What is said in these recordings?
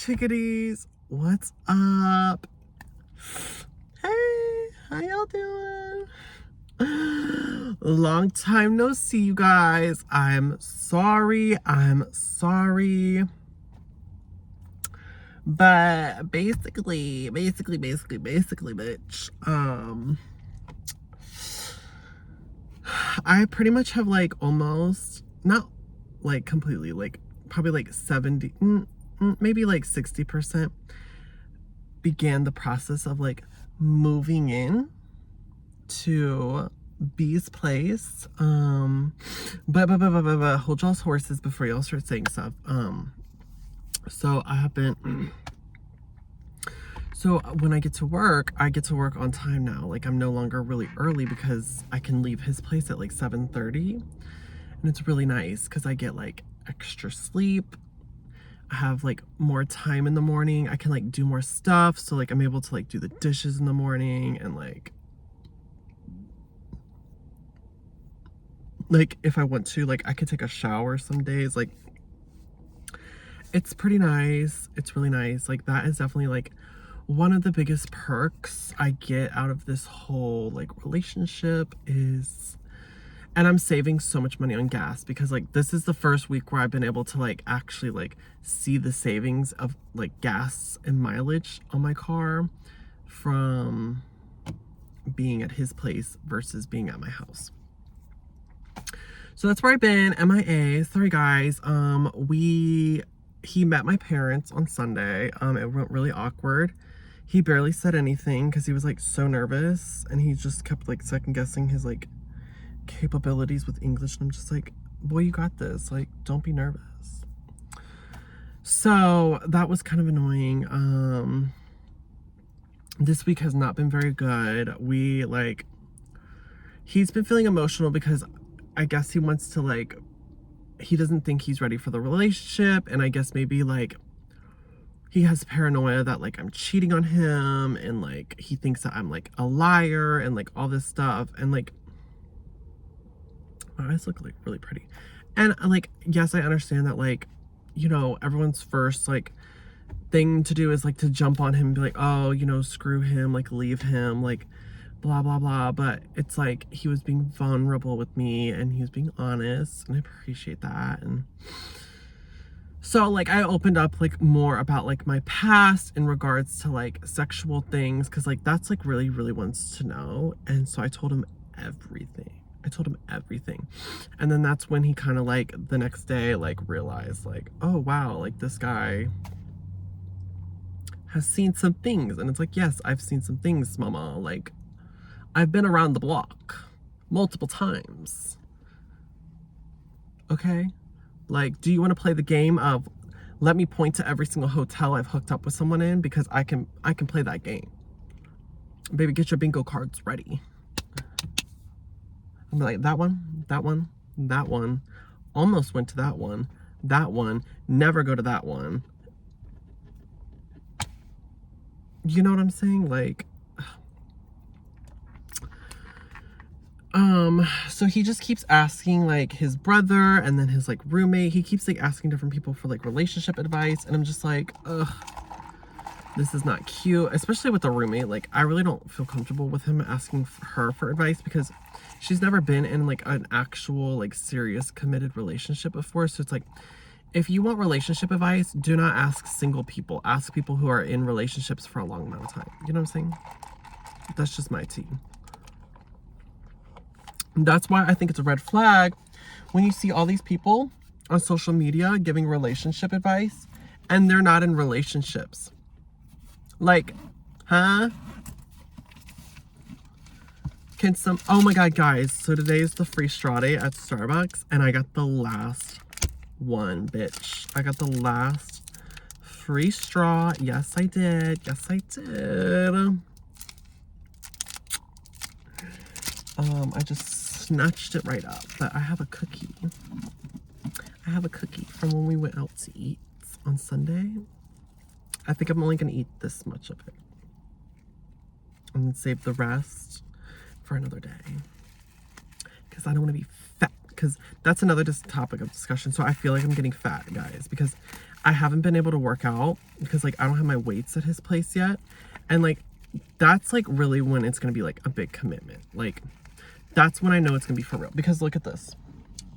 chickadees, what's up? Hey, how y'all doing? Long time no see, you guys. I'm sorry, but basically, bitch, I pretty much have like almost, not like completely, like probably like 70, maybe like 60% began the process of like moving in to B's place. But hold y'all's horses before y'all start saying stuff. So I have been, so when I get to work on time now. Like I'm no longer really early because I can leave his place at like 7:30, and it's really nice because I get like extra sleep. I have like more time in the morning. I can like do more stuff. So like I'm able to like do the dishes in the morning, and like if I want to, like I could take a shower some days. Like it's pretty nice. It's really nice. Like that is definitely like one of the biggest perks I get out of this whole like relationship is, and I'm saving so much money on gas because like this is the first week where I've been able to like actually like see the savings of like gas and mileage on my car from being at his place versus being at my house. So that's where I've been, MIA. Sorry guys. He met my parents on Sunday. It went really awkward. He barely said anything because he was like so nervous, and he just kept like second guessing his like capabilities with English, and I'm just like, boy, you got this, like don't be nervous. So that was kind of annoying. This week has not been very good. He's been feeling emotional because I guess he wants to like, he doesn't think he's ready for the relationship, and I guess maybe like he has paranoia that like I'm cheating on him, and like he thinks that I'm like a liar and like all this stuff. And like my eyes look like really pretty, and like yes, I understand that like, you know, everyone's first like thing to do is like to jump on him and be like, oh, you know, screw him, like leave him, like blah blah blah. But it's like he was being vulnerable with me, and he was being honest, and I appreciate that. And so like I opened up like more about like my past in regards to like sexual things, because like that's like really wants to know. And so I told him everything. And then that's when he kind of like the next day like realized like, oh wow, like this guy has seen some things. And it's like, yes, I've seen some things, mama. Like I've been around the block multiple times. Okay? Like, do you want to play the game of let me point to every single hotel I've hooked up with someone in, because I can play that game. Baby, get your bingo cards ready. I'm like, that one, almost went to that one, never go to that one. You know what I'm saying? Like, so he just keeps asking like his brother and then his like roommate. He keeps like asking different people for like relationship advice, and I'm just like, ugh, this is not cute, especially with the roommate. Like I really don't feel comfortable with him asking her for advice because she's never been in like an actual like serious committed relationship before. So it's like, if you want relationship advice, do not ask single people. Ask people who are in relationships for a long amount of time. You know what I'm saying? That's just my tea. That's why I think it's a red flag when you see all these people on social media giving relationship advice and they're not in relationships. Like, huh? Oh my God, guys. So today is the free straw day at Starbucks, and I got the last one, bitch. I got the last free straw. Yes, I did. I just snatched it right up, but I have a cookie. From when we went out to eat on Sunday. I think I'm only gonna eat this much of it and then save the rest for another day, because I don't want to be fat, because that's another topic of discussion. So I feel like I'm getting fat, guys, because I haven't been able to work out because like I don't have my weights at his place yet. And like that's like really when it's gonna be like a big commitment. Like that's when I know it's gonna be for real. Because look at this.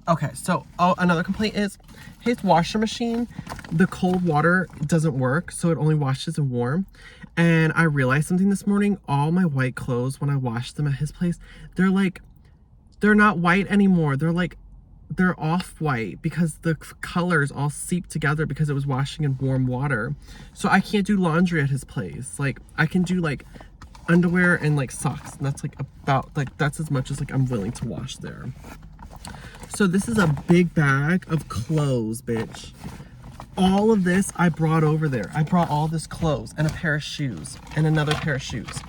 Okay, so another complaint is his washer machine, the cold water doesn't work, so it only washes in warm. And I realized something this morning. All my white clothes, when I washed them at his place, they're not white anymore. They're off-white because the colors all seep together because it was washing in warm water. So I can't do laundry at his place. Like I can do like underwear and like socks. And that's like that's as much as like I'm willing to wash there. So this is a big bag of clothes, bitch. All of this I brought over there. I brought all this clothes and a pair of shoes and another pair of shoes.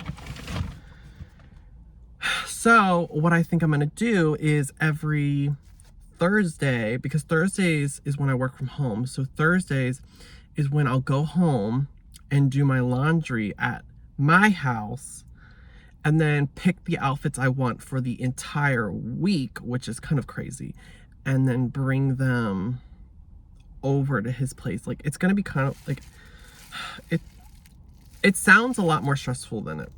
So what I think I'm gonna do is every Thursday, because Thursdays is when I work from home. So Thursdays is when I'll go home and do my laundry at my house and then pick the outfits I want for the entire week, which is kind of crazy, and then bring them over to his place. Like it's gonna be kind of like, it sounds a lot more stressful than it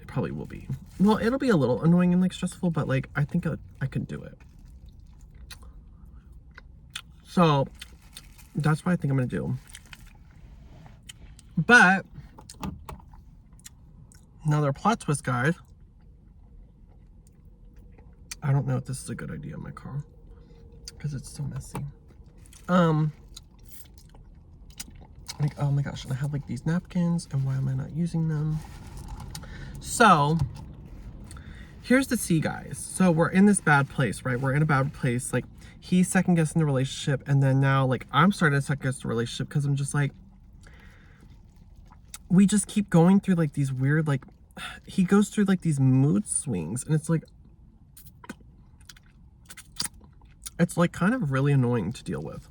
probably will be. Well, it'll be a little annoying and like stressful, but like I think I can do it. So that's what I think I'm gonna do. But another plot twist, guys. I don't know if this is a good idea in my car because it's so messy. Like, oh my gosh, and I have like these napkins, and why am I not using them? So here's the tea, guys. So we're in this bad place, right? We're in a bad place. Like he's second guessing the relationship, and then now like I'm starting to second guess the relationship because I'm just like, we just keep going through like these weird, like he goes through like these mood swings, and it's like kind of really annoying to deal with.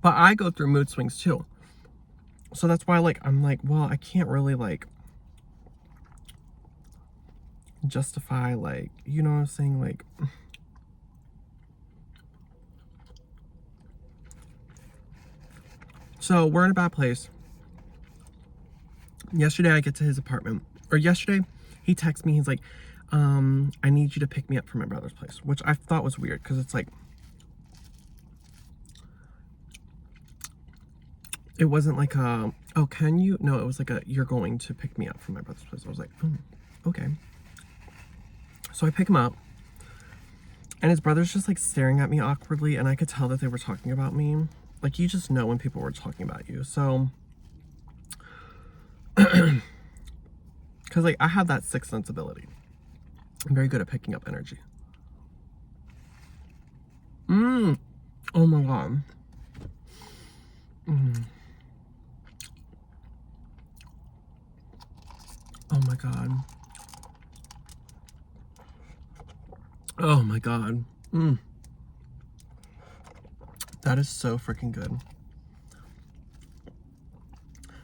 But I go through mood swings too. So that's why like I'm like, well, I can't really like justify, like, you know what I'm saying? Like so we're in a bad place. Yesterday I get to his apartment, or yesterday he texts me, he's like, I need you to pick me up from my brother's place, which I thought was weird because it's like, it wasn't like a, oh, can you? No, it was like a, you're going to pick me up from my brother's place. I was like, oh, okay. So I pick him up, and his brother's just like staring at me awkwardly, and I could tell that they were talking about me. Like, you just know when people were talking about you. So, because like I have that sixth sensibility. I'm very good at picking up energy. Oh my God. Oh my God. Oh my God. That is so freaking good.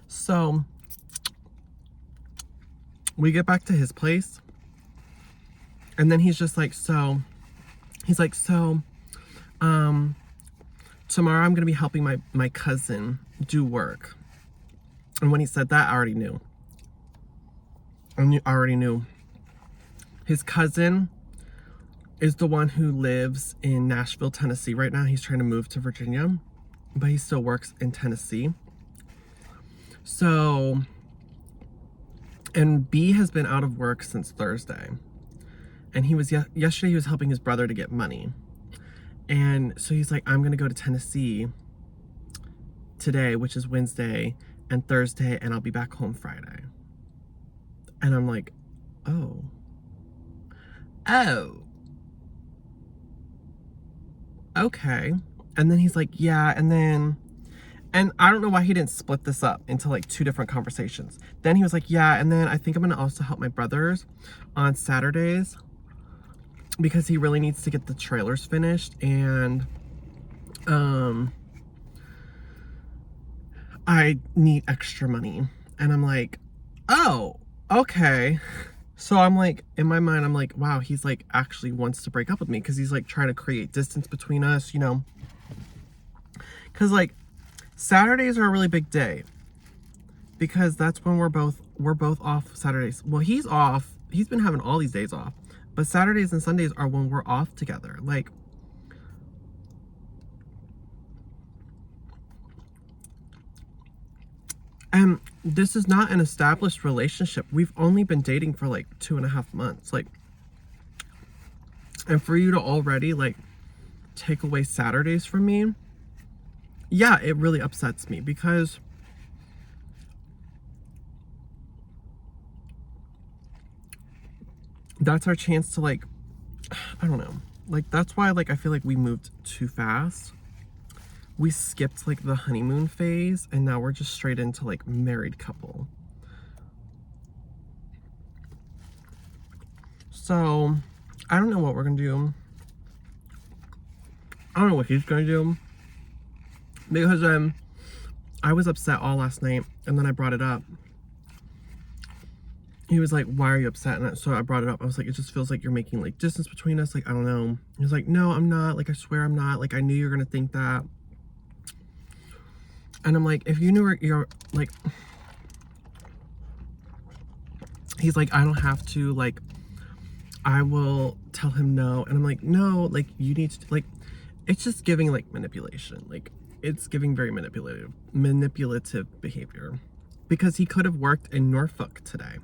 So we get back to his place, and then he's just like, tomorrow I'm gonna be helping my cousin do work. And when he said that, I already knew. I already knew. His cousin is the one who lives in Nashville, Tennessee right now. He's trying to move to Virginia, but he still works in Tennessee. So, and B has been out of work since Thursday. And he was, yesterday he was helping his brother to get money. And so he's like, I'm gonna go to Tennessee today, which is Wednesday and Thursday, and I'll be back home Friday. And I'm like, oh. Okay. And then he's like, yeah, and I don't know why he didn't split this up into like two different conversations. Then he was like, yeah, and then I think I'm gonna also help my brothers on Saturdays because he really needs to get the trailers finished, and I need extra money. And I'm like, oh, okay. So I'm like, in my mind, I'm like, wow, he's like actually wants to break up with me because he's like trying to create distance between us, you know, Because like Saturdays are a really big day because that's when we're both off Saturdays. Well, he's off. He's been having all these days off. But Saturdays and Sundays are when we're off together. Like, and this is not an established relationship. We've only been dating for like 2.5 months. Like, and for you to already like take away Saturdays from me, yeah, it really upsets me because that's our chance to like, I don't know. Like, that's why like I feel like we moved too fast. We skipped like the honeymoon phase and now we're just straight into like married couple. So I don't know what we're gonna do. I don't know what he's gonna do. Because I was upset all last night and then I brought it up. He was like, why are you upset? And so I brought it up. I was like, it just feels like you're making like distance between us. Like, I don't know. He was like, no, I'm not. Like, I swear I'm not. Like, I knew you were gonna think that. And I'm like, if you knew you're like, he's like, I don't have to, like, I will tell him no. And I'm like, no, like, you need to, like, it's just giving like manipulation. Like, it's giving very manipulative behavior because he could have worked in Norfolk today.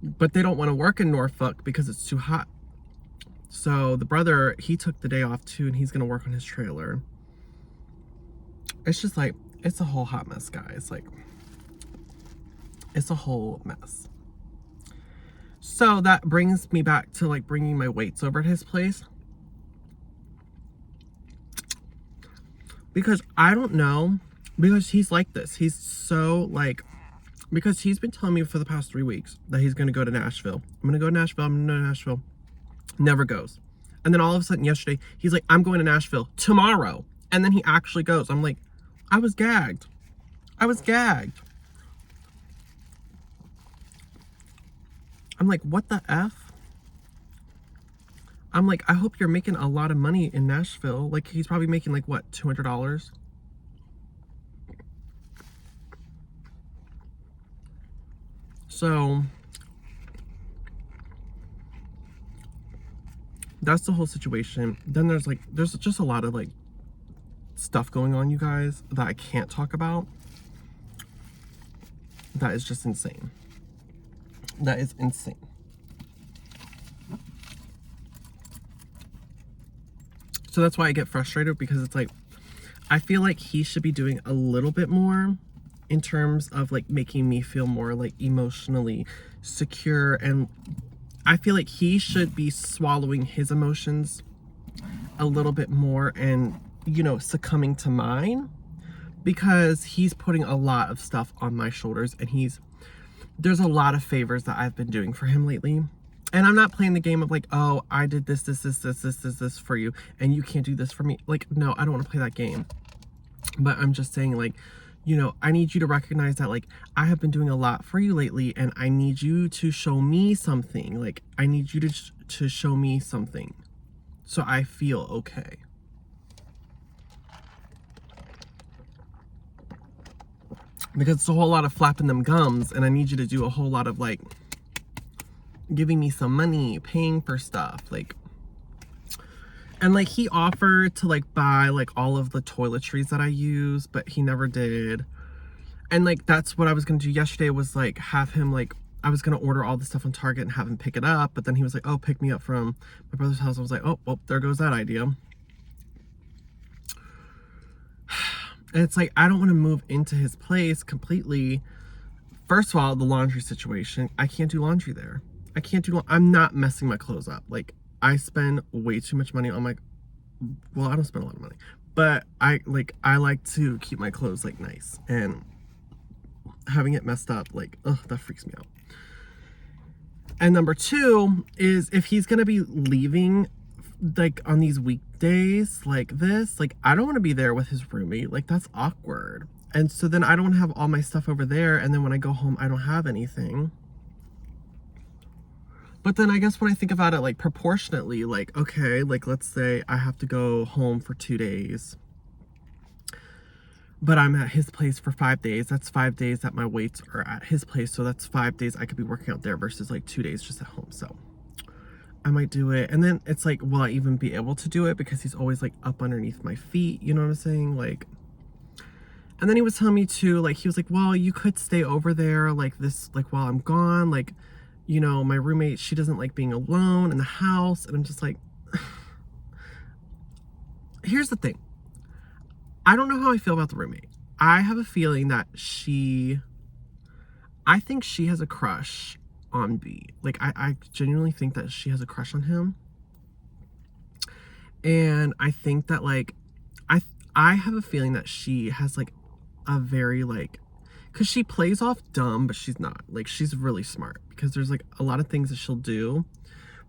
But they don't want to work in Norfolk because it's too hot. So the brother, he took the day off too and he's going to work on his trailer. It's just like, it's a whole hot mess, guys. Like, it's a whole mess. So that brings me back to like bringing my weights over at his place. Because I don't know, because he's like this. He's so like, because he's been telling me for the past 3 weeks that he's going to go to Nashville. I'm going to go to Nashville. I'm going to go to Nashville. Never goes. And then all of a sudden yesterday, he's like, I'm going to Nashville tomorrow. And then he actually goes. I'm like, I was gagged. I was gagged. I'm like, what the F? I'm like, I hope you're making a lot of money in Nashville. Like, he's probably making like, what, $200? So that's the whole situation. Then there's just a lot of like stuff going on, you guys, that I can't talk about. That is just insane. That is insane. So that's why I get frustrated, because it's like, I feel like he should be doing a little bit more in terms of like making me feel more like emotionally secure, and I feel like he should be swallowing his emotions a little bit more and, you know, succumbing to mine, because he's putting a lot of stuff on my shoulders, and there's a lot of favors that I've been doing for him lately. And I'm not playing the game of like, oh, I did this for you and you can't do this for me. Like, no, I don't want to play that game. But I'm just saying, like, you know, I need you to recognize that, like, I have been doing a lot for you lately, and I need you to show me something. Like, I need you to show me something so I feel okay. Because it's a whole lot of flapping them gums, and I need you to do a whole lot of, like, giving me some money, paying for stuff, like, and like he offered to like buy like all of the toiletries that I use, but he never did. And like, that's what I was gonna do yesterday, was like have him, like, I was gonna order all the stuff on Target and have him pick it up, but then he was like, oh, pick me up from my brother's house. I was like, oh, well, there goes that idea. And it's like, I don't want to move into his place completely. First of all, the laundry situation, I can't do laundry there. I can't do, I'm not messing my clothes up. Like, I spend way too much money on my, well, I don't spend a lot of money, but I like to keep my clothes like nice, and having it messed up, like, ugh, that freaks me out. And number two is, if he's gonna be leaving like on these weekdays like this, like, I don't want to be there with his roommate. Like, that's awkward. And so then I don't have all my stuff over there, and then when I go home I don't have anything. But then I guess when I think about it, like, proportionately, like, okay, like, let's say I have to go home for 2 days, but I'm at his place for 5 days. That's 5 days that my weights are at his place. So that's 5 days I could be working out there versus like 2 days just at home. So I might do it. And then it's like, will I even be able to do it? Because he's always like up underneath my feet. You know what I'm saying? Like, and then he was telling me too, like, he was like, well, you could stay over there like this, like while I'm gone. Like, you know, my roommate, she doesn't like being alone in the house. And I'm just like, here's the thing. I don't know how I feel about the roommate. I have a feeling that I think she has a crush on B. Like, I genuinely think that she has a crush on him. And I think that, like, I have a feeling that she has, like, a very, like, because she plays off dumb, but she's not. Like, she's really smart. Because there's, like, a lot of things that she'll do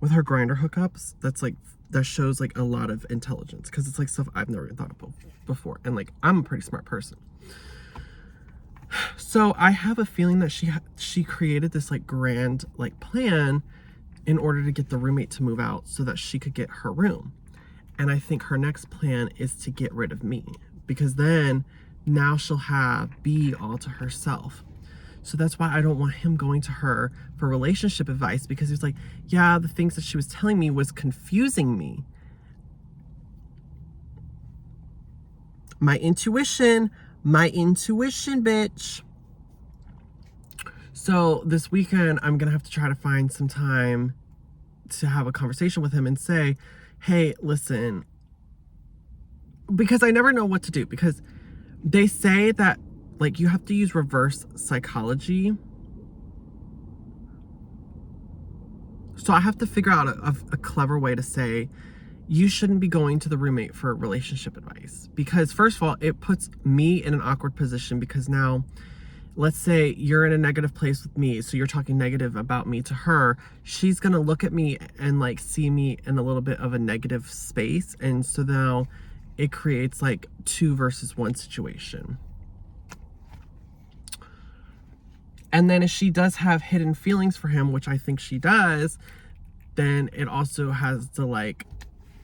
with her grinder hookups that's, like, that shows like a lot of intelligence, because it's like stuff I've never even thought of before, and like I'm a pretty smart person. So I have a feeling that she created this like grand like plan in order to get the roommate to move out so that she could get her room. And I think her next plan is to get rid of me, because then now she'll have B all to herself. So that's why I don't want him going to her for relationship advice, because he's like, yeah, the things that she was telling me was confusing me. My intuition, bitch. So this weekend, I'm going to have to try to find some time to have a conversation with him and say, hey, listen, because I never know what to do, because they say that like you have to use reverse psychology. So I have to figure out a clever way to say you shouldn't be going to the roommate for relationship advice, because first of all, it puts me in an awkward position, because now let's say you're in a negative place with me, so you're talking negative about me to her, she's gonna look at me and like see me in a little bit of a negative space, and so now it creates like 2 versus 1 situation. And then if she does have hidden feelings for him, which I think she does, then it also has the like,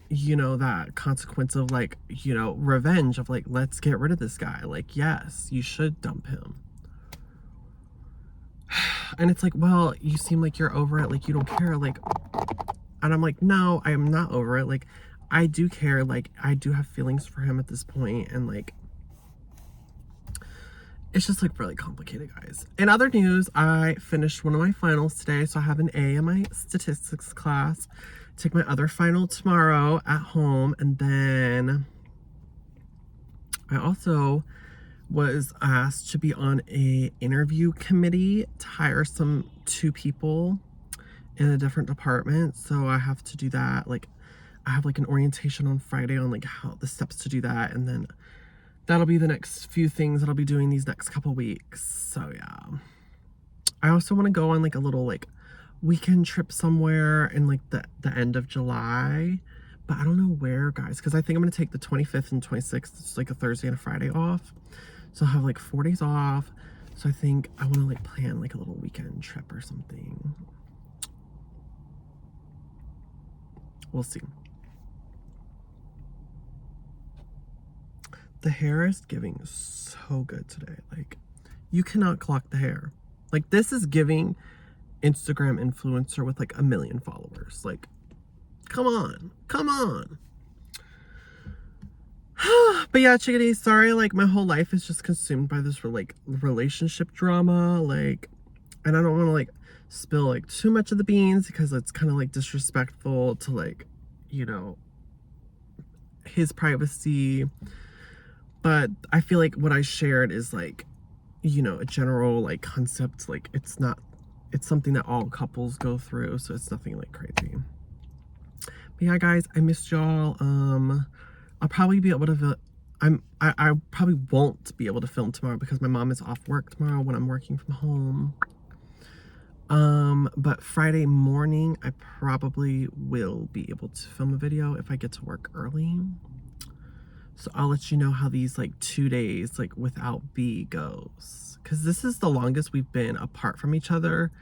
you know, that consequence of like, you know, revenge of like, let's get rid of this guy. Like, yes, you should dump him. And it's like, well, you seem like you're over it. Like, you don't care. Like, and I'm like, no, I am not over it. Like, I do care. Like, I do have feelings for him at this point. And like, it's just like really complicated, guys. In other news, I finished one of my finals today. So I have an A in my statistics class. Take my other final tomorrow at home. And then I also was asked to be on a interview committee to hire 2 people in a different department. So I have to do that. Like, I have like an orientation on Friday on like how the steps to do that. And then that'll be the next few things that I'll be doing these next couple weeks. So yeah. I also want to go on like a little like weekend trip somewhere in like the end of July. But I don't know where, guys, because I think I'm going to take the 25th and 26th. It's like a Thursday and a Friday off. So I'll have like 4 days off. So I think I want to like plan like a little weekend trip or something. We'll see. The hair is giving so good today. Like, you cannot clock the hair. Like, this is giving Instagram influencer with like 1 million followers. Like, come on. Come on. But yeah, chickadees, sorry, like my whole life is just consumed by this like relationship drama, like, and I don't want to like spill like too much of the beans, because it's kind of like disrespectful to like, you know, his privacy. But I feel like what I shared is like, you know, a general like concept. Like, it's something that all couples go through, so it's nothing like crazy. But yeah, guys, I missed y'all. I'll probably be able to I probably won't be able to film tomorrow because my mom is off work tomorrow when I'm working from home. But Friday morning I probably will be able to film a video if I get to work early. So I'll let you know how these like 2 days like without B goes, because this is the longest we've been apart from each other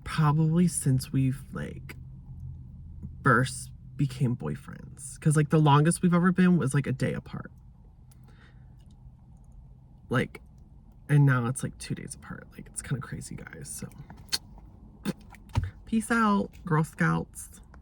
probably since we've like first became boyfriends. Because like the longest we've ever been was like a day apart. Like, and now it's like 2 days apart. Like, it's kind of crazy, guys. So, peace out, Girl Scouts.